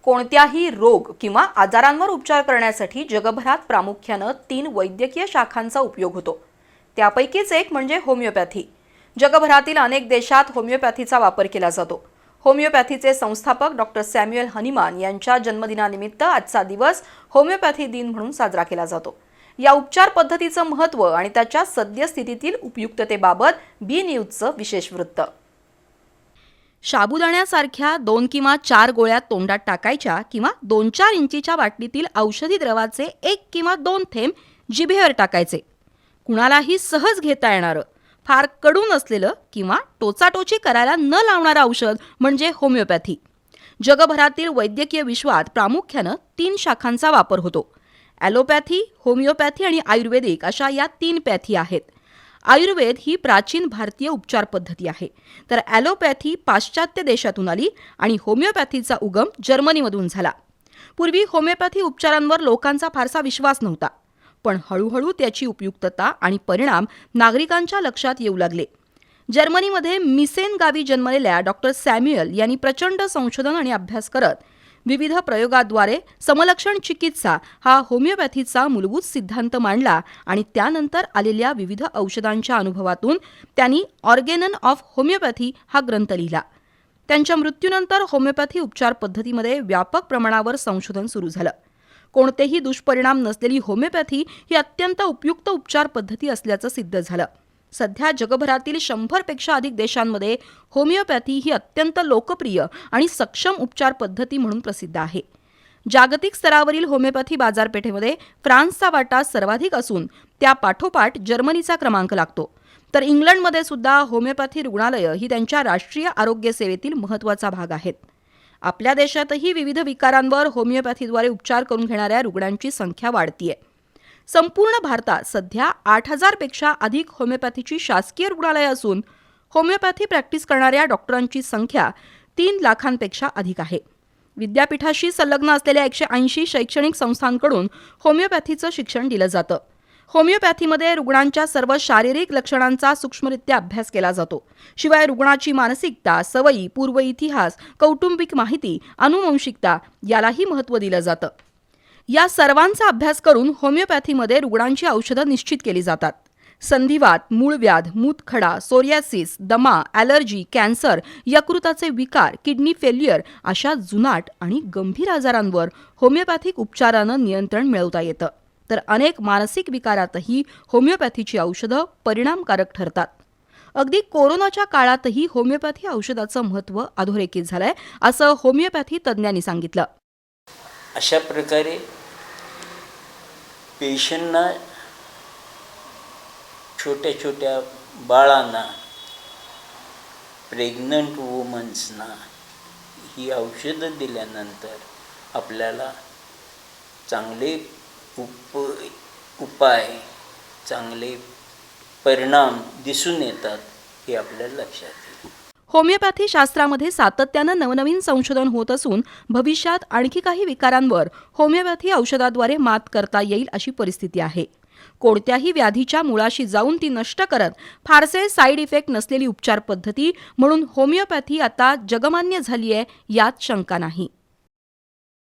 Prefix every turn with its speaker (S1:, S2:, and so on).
S1: कोणत्याही रोग किंवा आजारांवर उपचार करण्यासाठी जगभरात प्रामुख्याने 3 वैद्यकीय शाखांचा उपयोग होतो। त्यापैकीच एक म्हणजे होमिओपॅथी। जगभरातील अनेक देशात होमिओपॅथीचा वापर केला जातो। होमिओपॅथीचे संस्थापक डॉक्टर सॅम्युएल हनीमन यांच्या जन्मदिनानिमित्त आजचा दिवस होमिओपॅथी दिन म्हणून साजरा केला जातो। या उपचार पद्धतीचं महत्त्व आणि त्याच्या सद्यस्थितीतील उपयुक्ततेबाबत बी न्यूजचं विशेष वृत्त। साबुदाण्यासारख्या 2 किंवा 4 गोळ्या तोंडात टाकायच्या किंवा 2-4 इंचीच्या बाटलीतील औषधी द्रवाचे 1 किंवा 2 थेंब जिभेवर टाकायचे। कुणालाही सहज घेता येणारं, फार कडू नसलेलं किंवा टोचाटोची करायला न लावणारं औषध म्हणजे होमिओपॅथी। जगभरातील वैद्यकीय विश्वात प्रामुख्याने 3 शाखांचा वापर होतो। ॲलोपॅथी, होमिओपॅथी आणि आयुर्वेदिक अशा या 3 पॅथी आहेत। आयुर्वेद ही प्राचीन भारतीय उपचार पद्धती आहे, तर ॲलोपॅथी पाश्चात्य देशातून आली आणि होमिओपॅथीचा उगम जर्मनीमधून झाला। पूर्वी होमिओपॅथी उपचारांवर लोकांचा फारसा विश्वास नव्हता, पण हळूहळू त्याची उपयुक्तता आणि परिणाम नागरिकांच्या लक्षात येऊ लागले। जर्मनीमध्ये मिसेन गावी जन्मलेल्या डॉक्टर सॅम्युएल यांनी प्रचंड संशोधन आणि अभ्यास करत विविध प्रयोगाद्वारे समलक्षण चिकित्सा हा होमिओपॅथीचा मूलभूत सिद्धांत मांडला आणि त्यानंतर आलेल्या विविध औषधांच्या अनुभवातून त्यांनी ऑर्गेनन ऑफ होमिओपॅथी हा ग्रंथ लिहिला। त्यांच्या मृत्यूनंतर होमिओपॅथी उपचार पद्धतीमध्ये व्यापक प्रमाणावर संशोधन सुरू झालं। कोणतेही दुष्परिणाम नसलेली होमिओपॅथी ही अत्यंत उपयुक्त उपचार पद्धती असल्याचं सिद्ध झालं। सध्या जगभरातील 100 पेक्षा अधिक देशांमध्ये होमिओपॅथी ही अत्यंत लोकप्रिय आणि सक्षम उपचार पद्धती म्हणून प्रसिद्ध आहे। जागतिक स्तरावरील होमिओपॅथी बाजारपेठेमध्ये फ्रान्सचा वाटा सर्वाधिक असून त्या पाठोपाठ जर्मनीचा क्रमांक लागतो। तर इंग्लंडमध्ये सुद्धा होमिओपॅथी रुग्णालयं ही त्यांच्या राष्ट्रीय आरोग्य सेवेतील महत्त्वाचा भाग आहेत। आपल्या देशातही विविध विकारांवर होमिओपॅथीद्वारे उपचार करून घेणाऱ्या रुग्णांची संख्या वाढतीये। संपूर्ण भारतात सध्या 8000 पेक्षा अधिक होमिओपॅथीची शासकीय रुग्णालये असून होमिओपॅथी प्रॅक्टिस करणाऱ्या डॉक्टरांची संख्या 3 लाखांपेक्षा अधिक आहे। विद्यापीठाशी संलग्न असलेल्या 180 शैक्षणिक संस्थांकडून होमिओपॅथीचं शिक्षण दिलं जातं। होमिओपॅथीमध्ये रुग्णांच्या सर्व शारीरिक लक्षणांचा सूक्ष्मरित्या अभ्यास केला जातो। शिवाय रुग्णाची मानसिकता, सवयी, पूर्व इतिहास, कौटुंबिक माहिती, आनुवंशिकता यालाही महत्त्व दिलं जातं। या सर्वांचा अभ्यास करून होमिओपॅथीमध्ये रुग्णांची औषधं निश्चित केली जातात। संधिवात, मूळव्याध, मूतखडा, सोरियासिस, दमा, ॲलर्जी, कॅन्सर, यकृताचे विकार, किडनी फेल्युअर अशा जुनाट आणि गंभीर आजारांवर होमिओपॅथिक उपचारानं नियंत्रण मिळवता येतं। तर अनेक मानसिक विकारातही होमिओपॅथीची औषधं परिणामकारक ठरतात। अगदी कोरोनाच्या काळातही होमिओपॅथी औषधाचं महत्त्व अधोरेखित झालंय, असं होमिओपॅथी तज्ज्ञांनी सांगितलं।
S2: अशा प्रकारे पेशंटना, छोट्या छोट्या बाळांना, प्रेग्नंट वुमन्सना ही औषधं दिल्यानंतर आपल्याला चांगले उपाय, चांगले परिणाम दिसून येतात हे आपल्याला लक्षात येईल।
S1: होमिओपॅथी शास्त्रामध्ये सातत्यानं नवनवीन संशोधन होत असून भविष्यात आणखी काही विकारांवर होमिओपॅथी औषधाद्वारे मात करता येईल अशी परिस्थिती आहे। कोणत्याही व्याधीच्या मुळाशी जाऊन ती नष्ट करत फारसे साईड इफेक्ट नसलेली उपचार पद्धती म्हणून होमिओपॅथी आता जगमान्य झाली आहे यात शंका नाही।